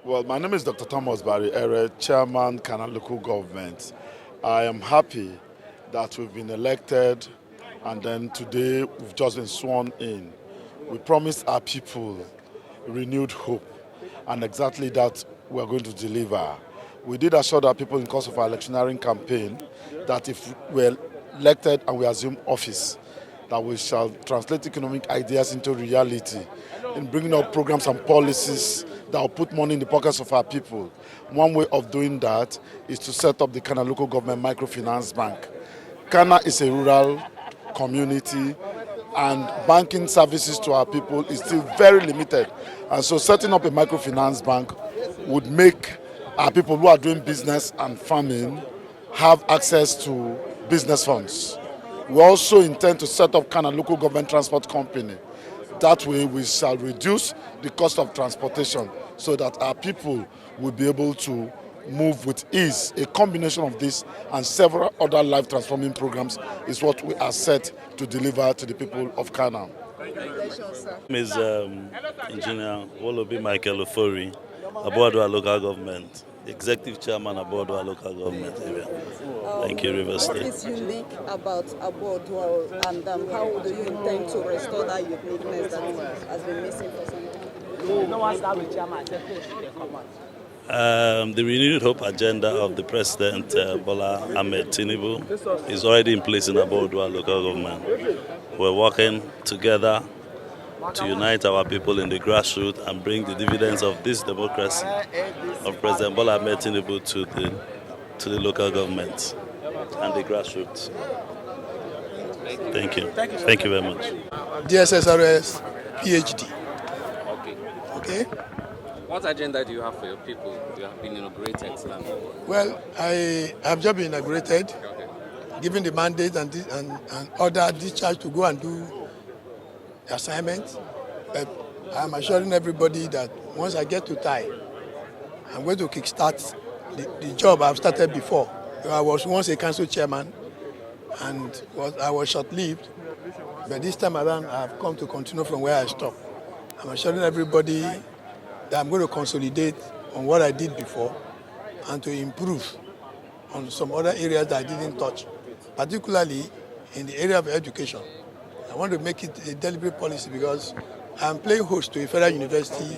Well, my name is Dr. Thomas Barry Ere, Chairman, Kana Local Government. I am happy that we've been elected and then today we've just been sworn in. We promised our people renewed hope, and exactly that we're going to deliver. We did assure our people in course of our electioneering campaign that if we're elected and we assume office, that we shall translate economic ideas into reality in bringing up programs and policies that will put money in the pockets of our people. One way of doing that is to set up the Kana Local Government Microfinance Bank. Kana is a rural community and banking services to our people is still very limited. And so setting up a microfinance bank would make our people who are doing business and farming have access to business funds. We also intend to set up Kana Local Government Transport Company. That way we shall reduce the cost of transportation so that our people will be able to move with ease. A combination of this and several other life transforming programs is what we are set to deliver to the people of Kana. Is Engineer Wolobi Michael Ofori, Akpoti-Uduaghan local government, Executive Chairman Akpoti-Uduaghan local government area. Thank you, River State. What is unique about Akpoti-Uduaghan and how do you intend to restore that uniqueness that has been missing for some time? The renewed hope agenda of the President Bola Ahmed Tinubu is already in place in Akpoti-Uduaghan local government. We're working together to unite our people in the grassroots and bring the dividends of this democracy of President Bola Ahmed Tinubu to the local government and the grassroots. Thank you. Thank you very much. DSSRS PhD. Okay. What agenda do you have for your people? You have been inaugurated. Well, I have just been inaugurated, given the mandate and order discharge to go and do the assignment. But I'm assuring everybody that once I get to Tai, I'm going to kickstart the job I've started before. I was once a council chairman and I was short-lived, but this time around I've come to continue from where I stopped. I'm assuring everybody that I'm going to consolidate on what I did before and to improve on some other areas that I didn't touch, particularly in the area of education. I want to make it a deliberate policy because I'm playing host to a federal university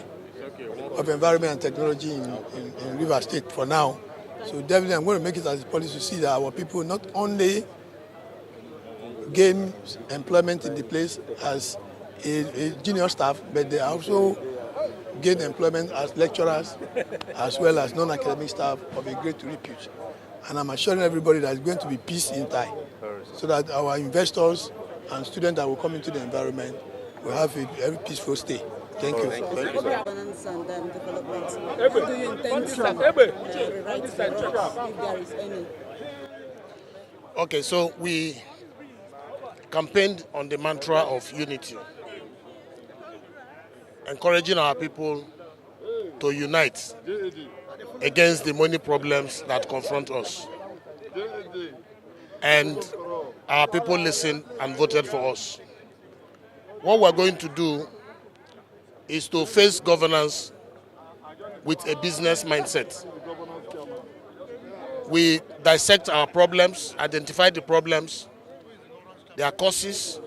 of environment and technology in River State for now. So definitely I'm going to make it as a policy to see that our people not only gain employment in the place as a junior staff, but they also gain employment as lecturers as well as non-academic staff of a great repute. And I'm assuring everybody that it's going to be peace in Tai, so that our investors and students that will come into the environment will have a very peaceful stay. Thank you. Governance and development. How do you intend to rewrite the laws, if there is any? Okay, so we campaigned on the mantra of unity, encouraging our people to unite against the money problems that confront us. And our people listened and voted for us. What we're going to do is to face governance with a business mindset. We dissect our problems, identify the problems, their causes,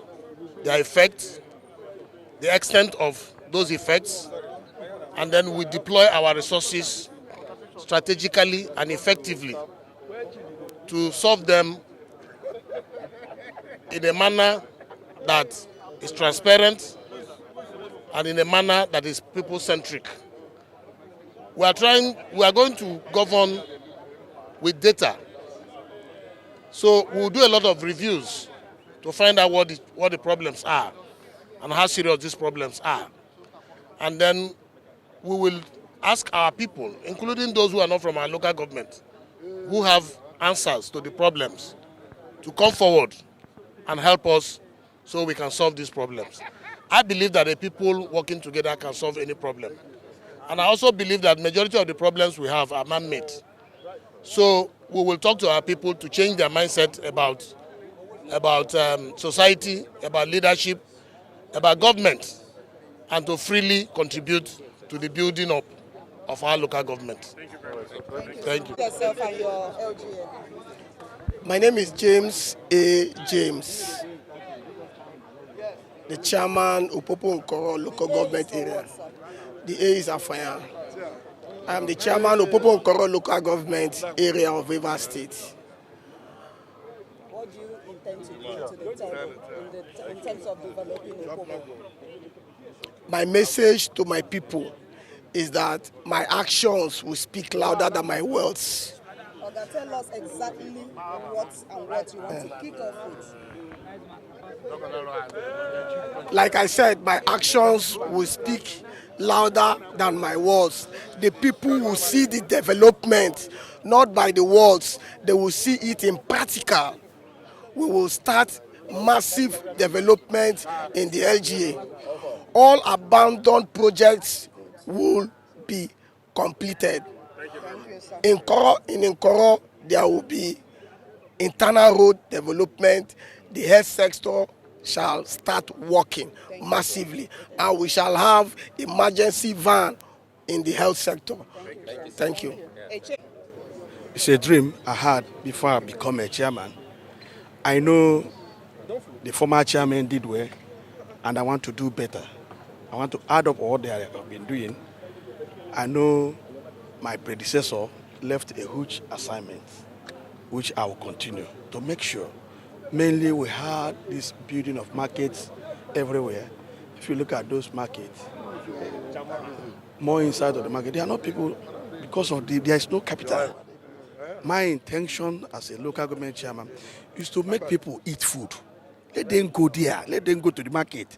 their effects, the extent of those effects, and then we deploy our resources strategically and effectively to solve them in a manner that is transparent and in a manner that is people-centric. We are going to govern with data. So we'll do a lot of reviews to find out what the problems are and how serious these problems are. And then we will ask our people, including those who are not from our local government, who have answers to the problems, to come forward and help us so we can solve these problems. I believe that the people working together can solve any problem. And I also believe that majority of the problems we have are man-made. So we will talk to our people to change their mindset about society, about leadership, about government, and to freely contribute to the building up of our local government. Thank you. Yourself and your LGA. My name is James A. James, the chairman of Popo-Nkoro local government area. The A is Afanya. I am the chairman of Popo-Nkoro local government area of Rivers State. What do you intend to bring to the table in terms of developing Opobo? My message to my people is that my actions will speak louder than my words. Oga, tell us exactly what you want to kick off with. Like I said, my actions will speak louder than my words. The people will see the development, not by the words. They will see it in practical. We will start massive development in the LGA. All abandoned projects will be completed. In Nkoro, there will be internal road development. The health sector shall start working massively, and we shall have emergency van in the health sector. Thank you. It's a dream I had before I become a chairman. I know the former chairman did well, and I want to do better. I want to add up what they have been doing. I know my predecessor left a huge assignment, which I will continue to make sure. Mainly, we had this building of markets everywhere. If you look at those markets, more inside of the market, there are not people because of there is no capital. My intention as a local government chairman is to make people eat food. Let them go there. Let them go to the market.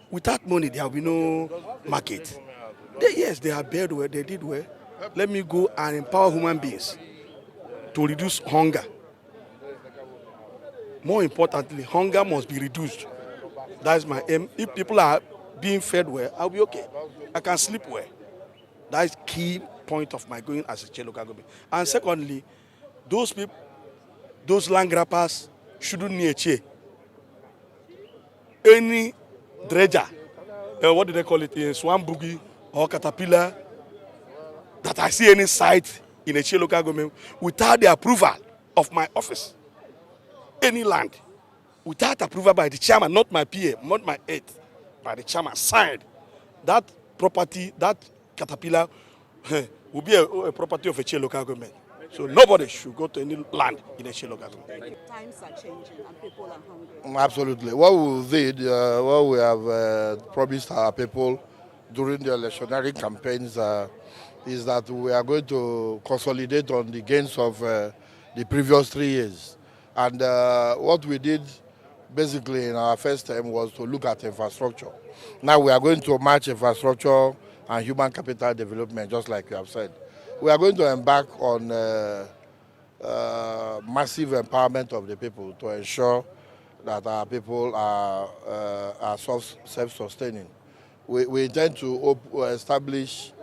Without money, there will be no market. Yes, they have bad well. They did well. Let me go and empower human beings to reduce hunger. More importantly, hunger must be reduced. That's my aim. If people are being fed well, I'll be okay. I can sleep well. That is key point of my going as a chair local government. And secondly, those people, those land grabbers shouldn't need a chair. Any dredger, what do they call it, swan boogie or caterpillar, that I see any site in a chair local government without the approval of my office, any land, without approval by the chairman, not my PA, not my aide, by the chairman, signed, that property, that caterpillar will be a property of a chair local government. So nobody should go to any land in a chair local government. Times are changing and people are hungry. Absolutely. What we did, what we have promised our people during the electionary campaigns is that we are going to consolidate on the gains of the previous 3 years. And what we did basically in our first term was to look at infrastructure. Now we are going to match infrastructure and human capital development, just like you have said. We are going to embark on massive empowerment of the people to ensure that our people are self-sustaining. We intend to establish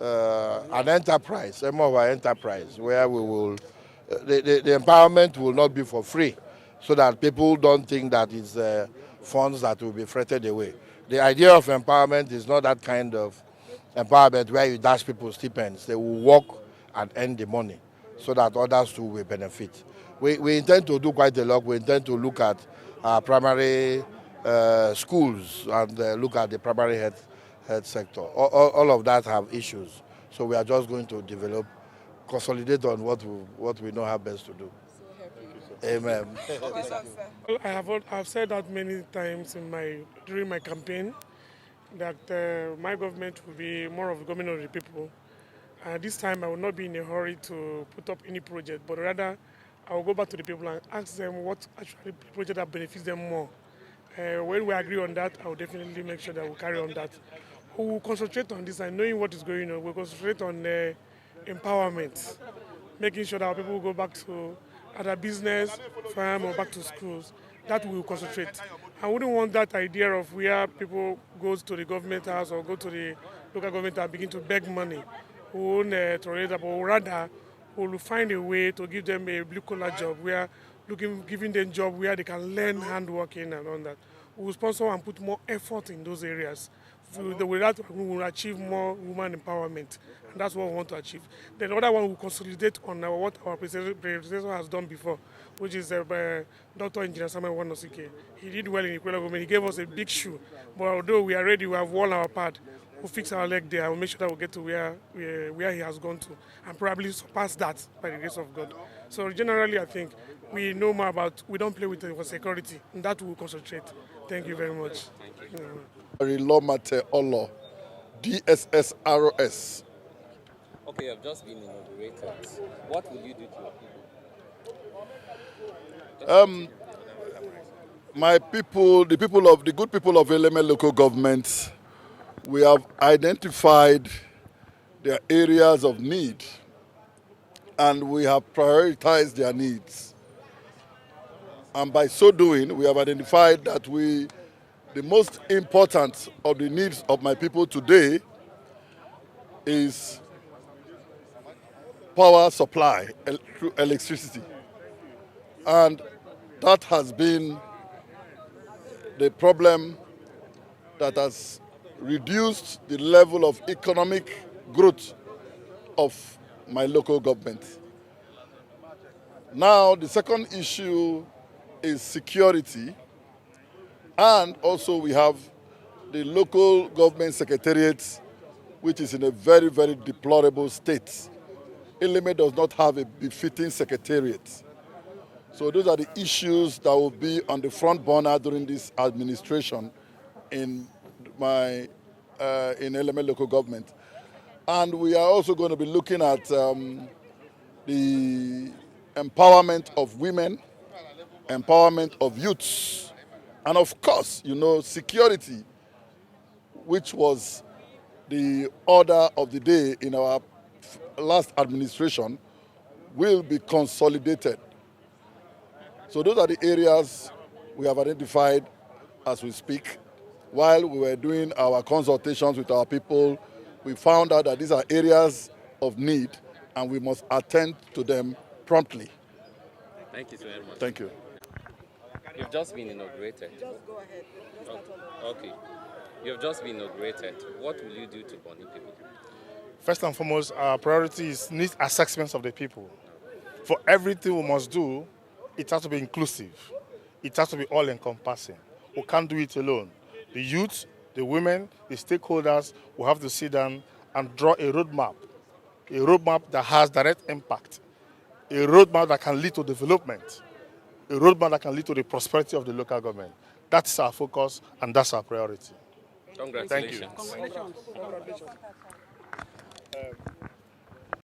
an enterprise, a more enterprise, where we will, the empowerment will not be for free, so that people don't think that it's funds that will be frittered away. The idea of empowerment is not that kind of empowerment where you dash people stipends. They will work and earn the money so that others too will benefit. We intend to do quite a lot. We intend to look at primary schools and look at the primary health sector. All of that have issues. So we are just going to develop, consolidate on what we know how best to do. Amen. I've said that many times during my campaign, that my government will be more of the government of the people. This time I will not be in a hurry to put up any project, but rather I will go back to the people and ask them what actually project that benefits them more. When we agree on that, I will definitely make sure that we'll carry on that. We will concentrate on this and knowing what is going on. We'll concentrate on empowerment, making sure that our people will go back to either business, farm, or back to schools. That we will concentrate. I wouldn't want that idea of where people go to the government house or go to the local government and begin to beg money. We won't tolerate that, but rather we will find a way to give them a blue-collar job, giving them job where they can learn handworking and all that. We will sponsor and put more effort in those areas with that, we will achieve more women empowerment, and that's what we want to achieve. Then the other one will consolidate on what our predecessor has done before, which is Dr. Engineer Samuel Wanosike. He did well in Ikwela government. He gave us a big shoe, but although we are ready, we have won our part. We'll fix our leg there. We'll make sure that we get to where he has gone to, and probably surpass that by the grace of God. So generally, I think we know more about. We don't play with security, and that will concentrate. Thank you very much. Lomate Olo, DSSROS. Okay, I've just been inaugurated. What will you do to your people? My people, the good people of Eleme local government, we have identified their areas of need and we have prioritized their needs. And by so doing, we have identified that the most important of the needs of my people today is power supply through electricity. And that has been the problem that has reduced the level of economic growth of my local government. Now, the second issue is security, and also we have the local government secretariat, which is in a very, very deplorable state. Eleme does not have a befitting secretariat. So those are the issues that will be on the front burner during this administration in Eleme local government. And we are also going to be looking at the empowerment of women, empowerment of youths, and of course, security, which was the order of the day in our last administration, will be consolidated. So those are the areas we have identified as we speak. While we were doing our consultations with our people, we found out that these are areas of need and we must attend to them promptly. Thank you so very much. Thank you. You've just been inaugurated. Just go ahead. Let's start all over. Okay. You've just been inaugurated. What will you do to Bonny people? First and foremost, our priority is needs assessments of the people. For everything we must do, it has to be inclusive. It has to be all-encompassing. We can't do it alone. The youth, the women, the stakeholders will have to sit down and draw a roadmap that has direct impact, a roadmap that can lead to development, a roadmap that can lead to the prosperity of the local government. That's our focus and that's our priority. Congratulations. Thank you. Congratulations.